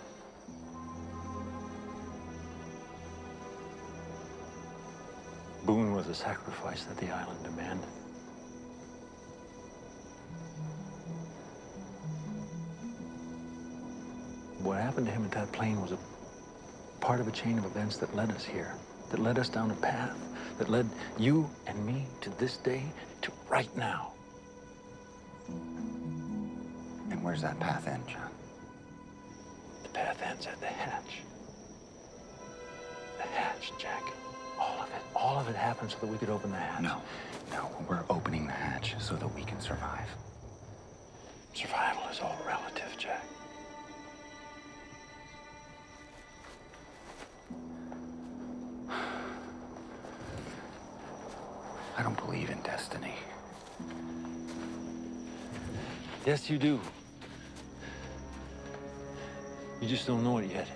was a sacrifice that the island demanded. What happened to him at that plane was a part of a chain of events that led us here, that led us down a path, that led you and me to this day, to right now. And where's that path end, John? The path ends at the hatch. The hatch, Jack. All of it happened so that we could open the hatch. No, we're opening the hatch so that we can survive. Survival is all relative, Jack. I don't believe in destiny. Yes, you do. You just don't know it yet.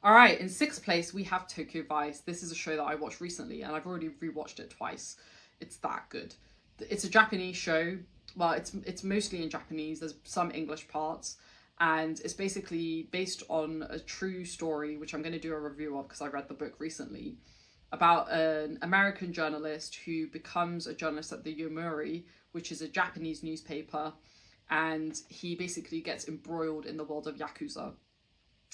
All right, in sixth place, we have Toku Vice. This is a show that I watched recently, and I've already rewatched it twice. It's that good. It's a Japanese show. Well, it's mostly in Japanese. There's some English parts, and it's basically based on a true story, which I'm going to do a review of because I read the book recently, about an American journalist who becomes a journalist at the Yomiuri, which is a Japanese newspaper, and he basically gets embroiled in the world of Yakuza.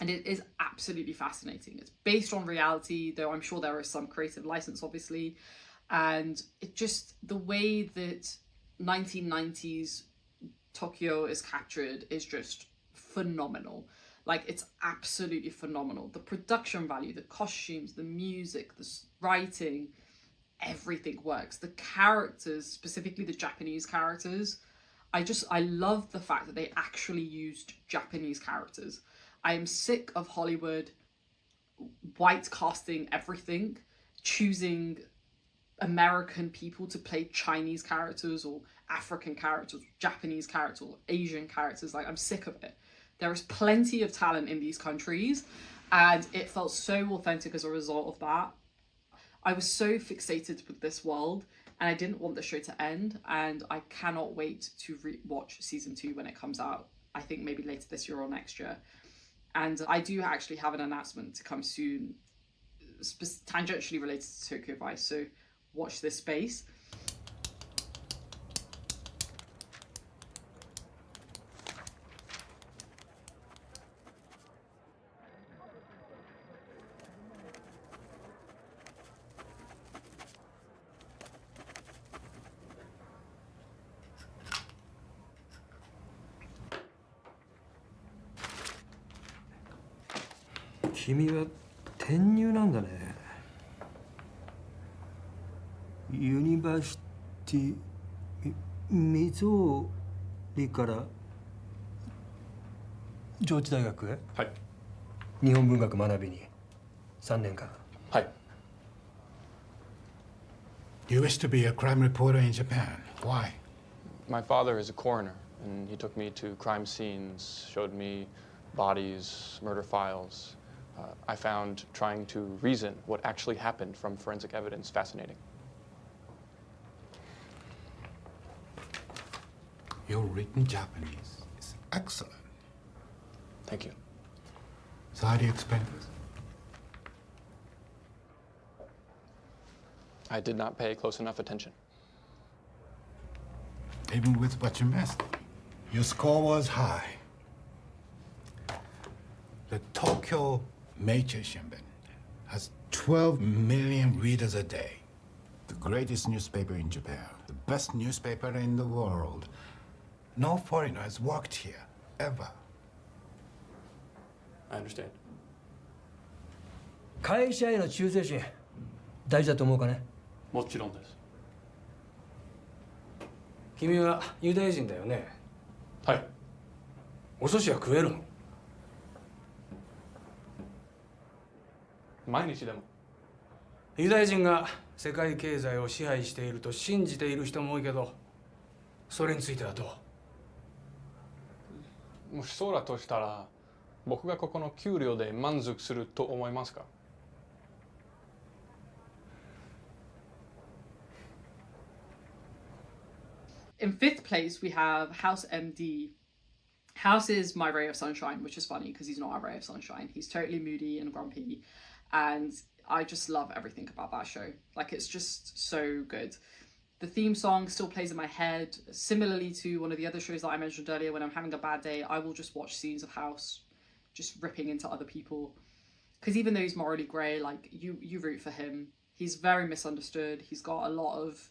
And it is absolutely fascinating. It's based on reality, though I'm sure there is some creative license, obviously. And it just, the way that 1990s Tokyo is captured is just phenomenal. Like, it's absolutely phenomenal. The production value, the costumes, the music, the writing, everything works. The characters, specifically the Japanese characters, I love the fact that they actually used Japanese characters. I am sick of Hollywood white casting everything, choosing American people to play Chinese characters or African characters, Japanese characters, or Asian characters. Like, I'm sick of it. There is plenty of talent in these countries, and it felt so authentic as a result of that. I was so fixated with this world, and I didn't want the show to end, and I cannot wait to watch season 2 when it comes out. I think maybe later this year or next year. And I do actually have an announcement to come soon, tangentially related to Toku Vice, so watch this space.君は転入なんだね。ユニバーシティミゾーリから上智大学へ。はい。日本文学学びに3年間。はい。You wish to be a crime reporter in Japan. Why? My father is a coroner, and he took me to crime scenes, showed me bodies, murder files. I found trying to reason what actually happened from forensic evidence fascinating. Your written Japanese is excellent. Thank you. So how do you explain this? I did not pay close enough attention. Even with what you missed, your score was high. The Tokyo Meiji Shimbun has 12 million readers a day. The greatest newspaper in Japan, the best newspaper in the world. No foreigner has worked here, ever. I understand. 会社への忠誠心大事だと思うかね。もちろんです。君はユダヤ人だよね。はい。お寿司は食えるの？毎日でも。ユダヤ人が世界経済を支配していると信じている人も多いけど、それについてはどう？もしそうだとしたら、僕がここの給料で満足すると思いますか？ In 5th place, we have House MD. House is my ray of sunshine, which is funny because he's not a ray of sunshine. He's totally moody and grumpy, and I just love everything about that show. Like, it's just so good. The theme song still plays in my head. Similarly to one of the other shows that I mentioned earlier, when I'm having a bad day, I will just watch scenes of House just ripping into other people. Because even though he's morally grey, like, you root for him. He's very misunderstood. He's got a lot of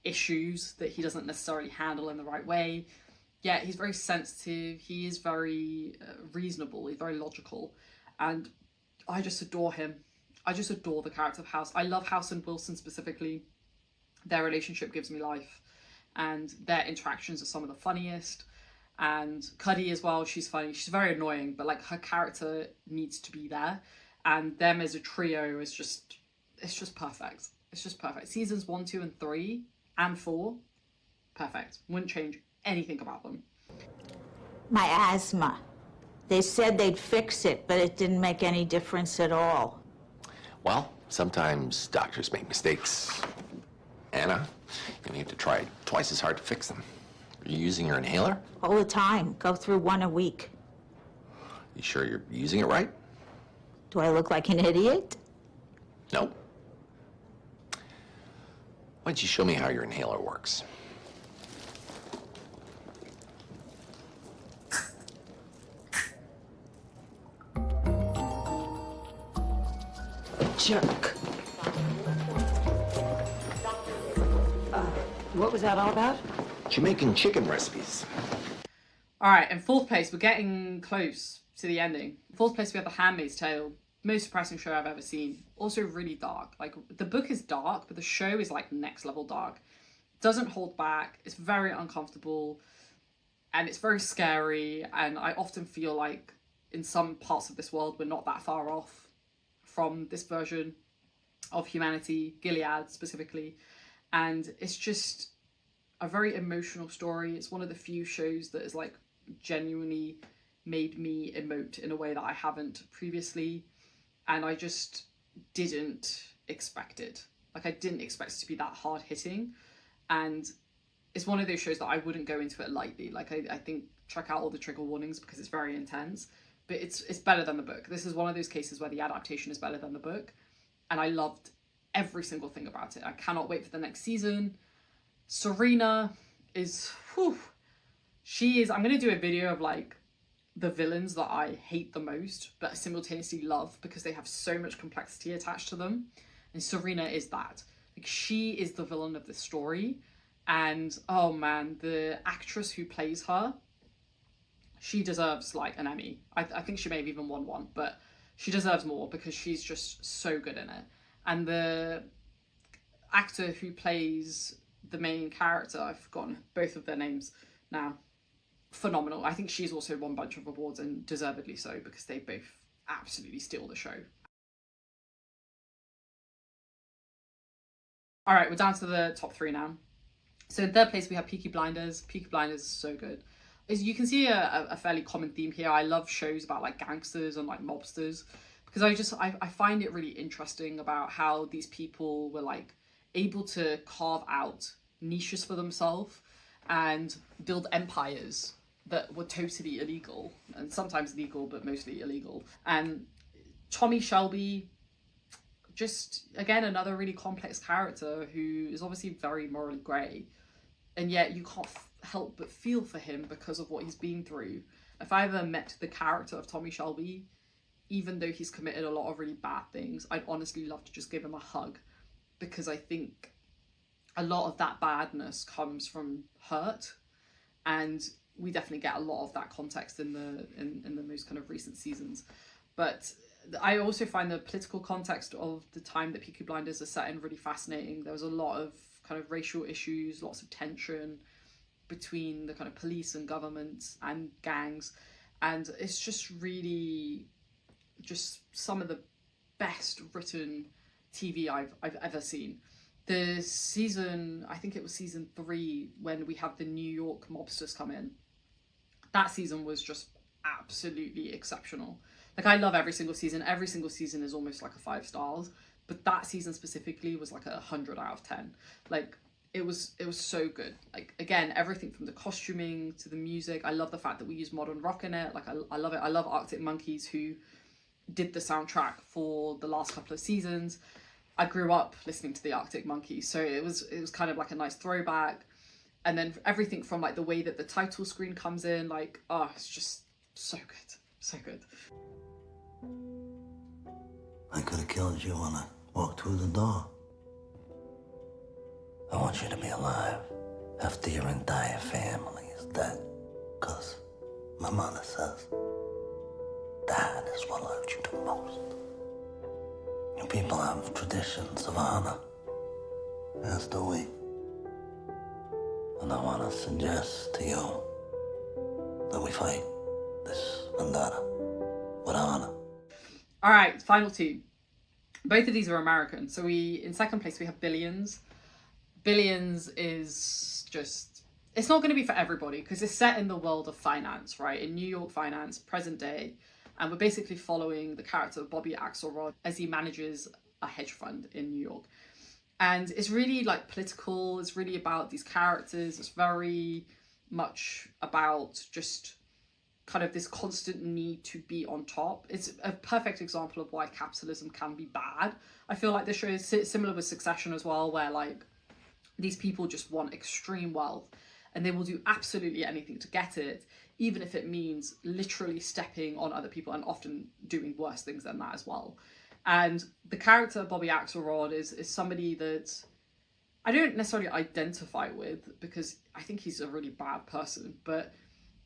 issues that he doesn't necessarily handle in the right way. Yeah, he's very sensitive. He is very reasonable. He's very logical. And I just adore him. I just adore the character of House. I love House and Wilson specifically. Their relationship gives me life. And their interactions are some of the funniest. And Cuddy as well, she's funny. She's very annoying, but like her character needs to be there. And them as a trio is just, it's just perfect. It's just perfect. Seasons 1, 2, and 3, and 4, perfect. Wouldn't change anything about them. My asthma. They said they'd fix it, but it didn't make any difference at all. Well, sometimes doctors make mistakes. Anna, you have to try twice as hard to fix them. Are you using your inhaler? All the time. Go through one a week. You sure you're using it right? Do I look like an idiot? No. Why don't you show me how your inhaler works? Jerk. What was that all about? Jamaican chicken recipes. All right, in 4th place, we're getting close to the ending. 4th place, we have The Handmaid's Tale. Most depressing show I've ever seen. Also really dark. Like, the book is dark, but the show is like next level dark. Doesn't hold back. It's very uncomfortable. And it's very scary. And I often feel like in some parts of this world, we're not that far off from this version of humanity, Gilead specifically. And it's just a very emotional story. It's one of the few shows that has like genuinely made me emote in a way that I haven't previously. And I just didn't expect it. Like, I didn't expect it to be that hard hitting. And it's one of those shows that I wouldn't go into it lightly. Like, I think check out all the trigger warnings because it's very intense. But it's better than the book. This is one of those cases where the adaptation is better than the book. And I loved every single thing about it. I cannot wait for the next season. Serena is, she is, I'm going to do a video of like the villains that I hate the most, but simultaneously love because they have so much complexity attached to them. And Serena is that. Like, she is the villain of this story. And oh man, the actress who plays her, she deserves like an Emmy. I think she may have even won one, but she deserves more because she's just so good in it. And the actor who plays the main character, I've forgotten both of their names now, phenomenal. I think she's also won a bunch of awards, and deservedly so, because they both absolutely steal the show. All right, we're down to the top 3 now. So in 3rd place, we have Peaky Blinders. Peaky Blinders is so good. As you can see a fairly common theme here. I love shows about like gangsters and like mobsters, because I find it really interesting about how these people were like able to carve out niches for themselves and build empires that were totally illegal, and sometimes legal, but mostly illegal. And Tommy Shelby, just again, another really complex character who is obviously very morally grey, and yet you can't help but feel for him because of what he's been through. If I ever met the character of Tommy Shelby, even though he's committed a lot of really bad things, I'd honestly love to just give him a hug, because I think a lot of that badness comes from hurt, and we definitely get a lot of that context in the most kind of recent seasons. But I also find the political context of the time that Peaky Blinders are set in really fascinating. There was a lot of kind of racial issues, lots of tension between the kind of police and government and gangs, and it's just really just some of the best written TV I've ever seen. The season, I think it was season 3, when we have the New York mobsters come in, that season was just absolutely exceptional. Like, I love every single season. Every single season is almost like a 5 stars, but that season specifically was like 100 out of 10. Like, it was so good. Like, again, everything from the costuming to the music. I love the fact that we use modern rock in it. Like, I love it. I love Arctic Monkeys, who did the soundtrack for the last couple of seasons. I grew up listening to the Arctic Monkeys, so it was kind of like a nice throwback. And then everything from like the way that the title screen comes in, like, oh, it's just so good, so good. I could have killed you when I walked through the door. I want you to be alive after your entire family is dead. 'Cause my mother says that is what hurt you the most. You people have traditions of honor, as do we. And I want to suggest to you that we fight this vendetta with honor. All right, final two. Both of these are American. So in second place, we have Billions. Billions is just, it's not going to be for everybody because it's set in the world of finance, right? In New York finance, present day. And we're basically following the character of Bobby Axelrod as he manages a hedge fund in New York. And it's really like political. It's really about these characters. It's very much about just kind of this constant need to be on top. It's a perfect example of why capitalism can be bad. I feel like this show is similar with Succession as well, where like these people just want extreme wealth and they will do absolutely anything to get it, even if it means literally stepping on other people and often doing worse things than that as well. And the character Bobby Axelrod is somebody that I don't necessarily identify with because I think he's a really bad person, but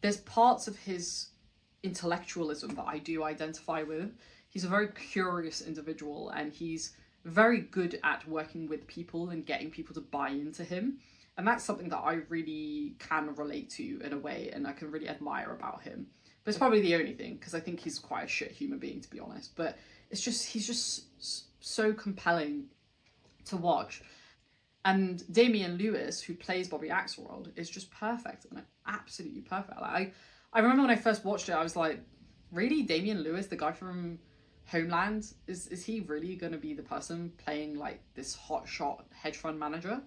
there's parts of his intellectualism that I do identify with. He's a very curious individual and he's very good at working with people and getting people to buy into him. And that's something that I really can relate to in a way and I can really admire about him. But it's probably the only thing because I think he's quite a shit human being, to be honest. But it's just, he's just so compelling to watch. And Damian Lewis, who plays Bobby Axelrod, is just perfect. Like, absolutely perfect. Like, I remember when I first watched it, I was like, really? Damian Lewis, the guy from Homeland? Is he really going to be the person playing like this hotshot hedge fund manager?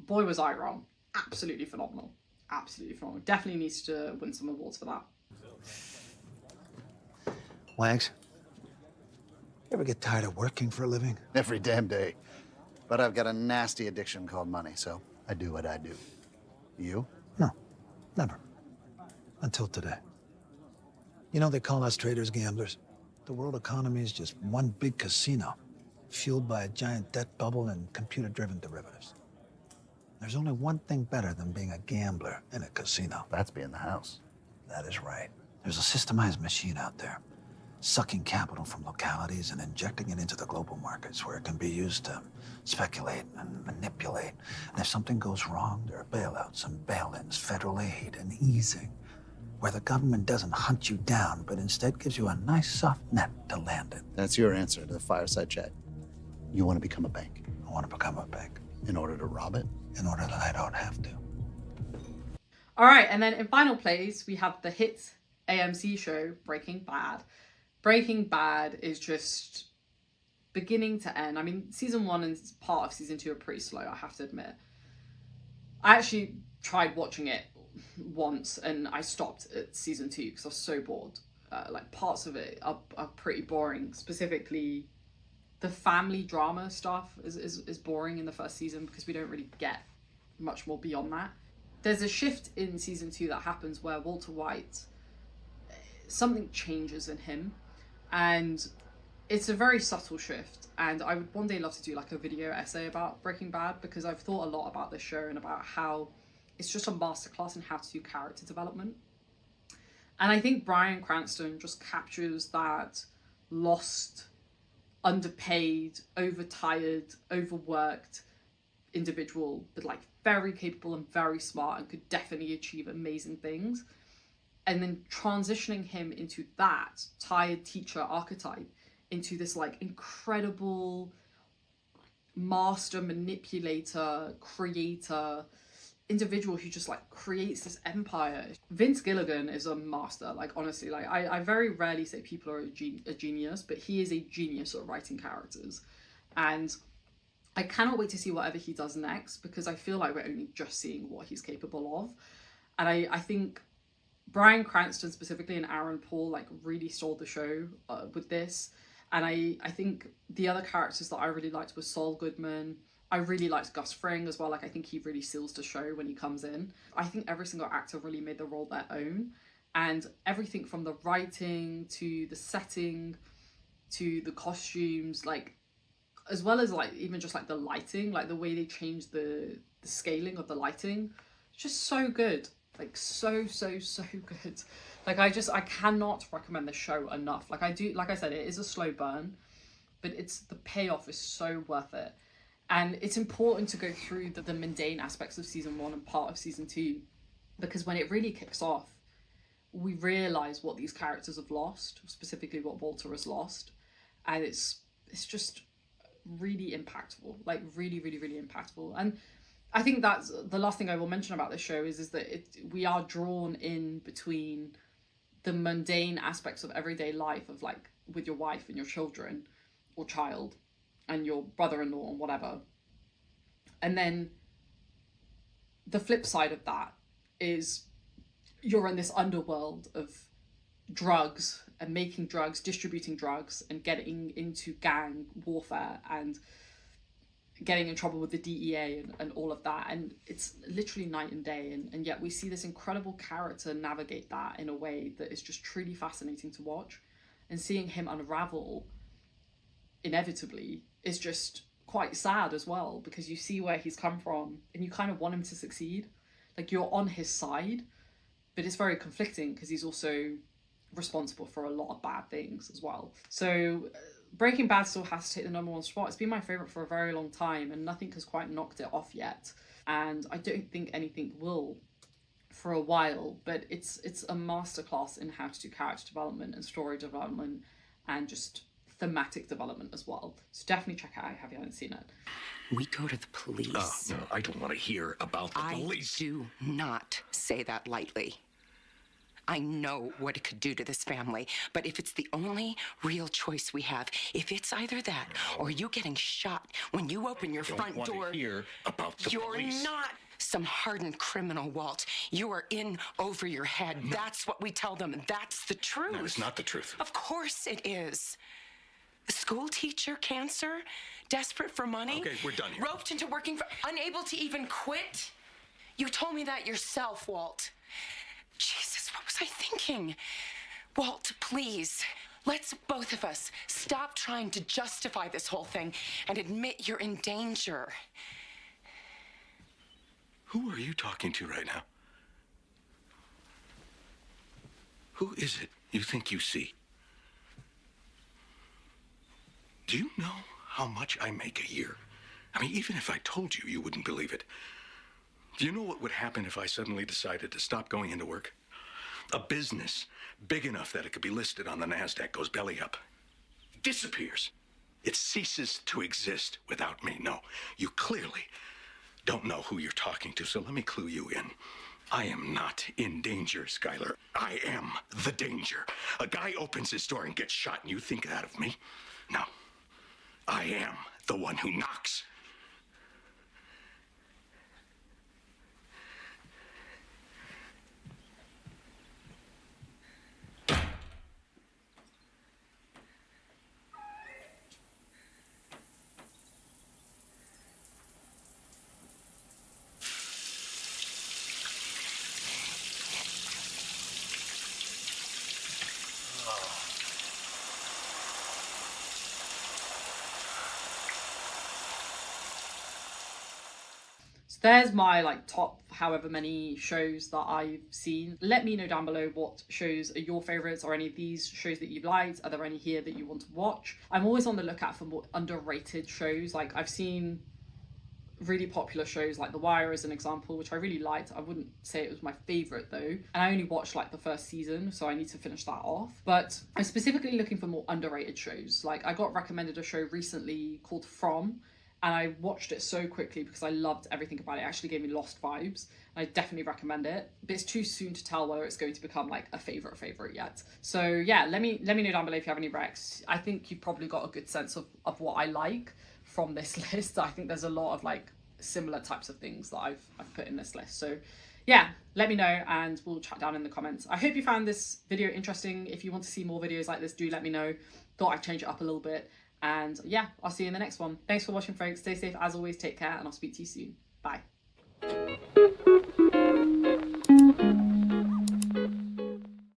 Boy, was I wrong. Absolutely phenomenal. Absolutely phenomenal. Definitely needs to win some awards for that. Wags, you ever get tired of working for a living? Every damn day. But I've got a nasty addiction called money, so I do what I do. You? No, never. Until today. You know, they call us traders gamblers. The world economy is just one big casino, fueled by a giant debt bubble and computer-driven derivatives. There's only one thing better than being a gambler in a casino. That's being the house. That is right. There's a systemized machine out there, sucking capital from localities and injecting it into the global markets where it can be used to speculate and manipulate. And if something goes wrong, there are bailouts and bail-ins, federal aid and easing, where the government doesn't hunt you down, but instead gives you a nice soft net to land in. That's your answer to the fireside chat. You want to become a bank. I want to become a bank. In order to rob it? In order that I don't have to. All right, and then in final place, we have the hit AMC show, Breaking Bad. Breaking Bad is just beginning to end. I mean, season 1 and part of season 2 are pretty slow, I have to admit. I actually tried watching it once and I stopped at season 2 because I was so bored. Like, parts of it are pretty boring. Specifically, the family drama stuff is boring in the first season because we don't really get much more beyond that. There's a shift in season 2 that happens where Walter White, something changes in him. And it's a very subtle shift. And I would one day love to do like a video essay about Breaking Bad because I've thought a lot about this show and about how it's just a masterclass in how to do character development. And I think Bryan Cranston just captures that lost, underpaid, overtired, overworked individual, but like very capable and very smart and could definitely achieve amazing things. And then transitioning him into that tired teacher archetype into this like incredible master manipulator, creator, individual who just like creates this empire. Vince Gilligan is a master. Like, honestly, like I very rarely say people are a genius, but he is a genius at writing characters. And I cannot wait to see whatever he does next, because I feel like we're only just seeing what he's capable of. And I think Bryan Cranston specifically and Aaron Paul like really stole the show with this. And I think the other characters that I really liked was Saul Goodman. I really liked Gus Fring as well. Like, I think he really seals the show when he comes in. I think every single actor really made the role their own. And everything from the writing to the setting to the costumes, like, as well as like even just like the lighting, like the way they changed the scaling of the lighting, just so good. Like so good. Like I cannot recommend this show enough. Like I said, it is a slow burn, but the payoff is so worth it. And it's important to go through the mundane aspects of season 1 and part of season 2, because when it really kicks off, we realise what these characters have lost, specifically what Walter has lost. And it's just really impactful, like really impactful. And I think that's the last thing I will mention about this show is that we are drawn in between the mundane aspects of everyday life of like with your wife and your children or child and your brother-in-law and whatever. And then the flip side of that is you're in this underworld of drugs and making drugs, distributing drugs, and getting into gang warfare and getting in trouble with the DEA and all of that. And it's literally night and day. And yet we see this incredible character navigate that in a way that is just truly fascinating to watch. And seeing him unravel inevitably is just quite sad as well, because you see where he's come from and you kind of want him to succeed. Like, you're on his side, but it's very conflicting because he's also responsible for a lot of bad things as well. So Breaking Bad still has to take the #1 spot. It's been my favourite for a very long time and nothing has quite knocked it off yet. And I don't think anything will for a while, but it's a masterclass in how to do character development and story development and just thematic development as well. So definitely check it out if you haven't seen it. We go to the police. No, I don't want to hear about the police. I do not say that lightly. I know what it could do to this family, but if it's the only real choice we have, if it's either that or you getting shot when you open your front door, I don't want to hear about the police. You're not some hardened criminal, Walt. You are in over your head. No. That's what we tell them. That's the truth. No, it's not the truth. Of course it is. A school teacher, cancer, desperate for money. Okay, we're done here. Roped into working for, unable to even quit. You told me that yourself, Walt. Jesus, what was I thinking? Walt, please, let's both of us stop trying to justify this whole thing and admit you're in danger. Who are you talking to right now? Who is it you think you see? Do you know how much I make a year? I mean, even if I told you, you wouldn't believe it. Do you know what would happen if I suddenly decided to stop going into work? A business big enough that it could be listed on the NASDAQ goes belly up. Disappears. It ceases to exist without me. No, you clearly don't know who you're talking to, so let me clue you in. I am not in danger, Skyler. I am the danger. A guy opens his door and gets shot, and you think that of me? No. I am the one who knocks. There's my like top however many shows that I've seen. Let me know down below what shows are your favorites or any of these shows that you've liked. Are there any here that you want to watch? I'm always on the lookout for more underrated shows. Like, I've seen really popular shows like The Wire as an example, which I really liked. I wouldn't say it was my favorite though, and I only watched like the first season, so I need to finish that off. But I'm specifically looking for more underrated shows. Like, I got recommended a show recently called From, and I watched it so quickly because I loved everything about it. It actually gave me Lost vibes. I definitely recommend it, but it's too soon to tell whether it's going to become like a favorite yet. So yeah, let me know down below if you have any recs. I think you've probably got a good sense of what I like from this list. I think there's a lot of like similar types of things that I've put in this list. So yeah, let me know and we'll chat down in the comments. I hope you found this video interesting. If you want to see more videos like this, do let me know. Thought I'd change it up a little bit. And yeah, I'll see you in the next one. Thanks for watching, folks. Stay safe as always, take care, and I'll speak to you soon. Bye.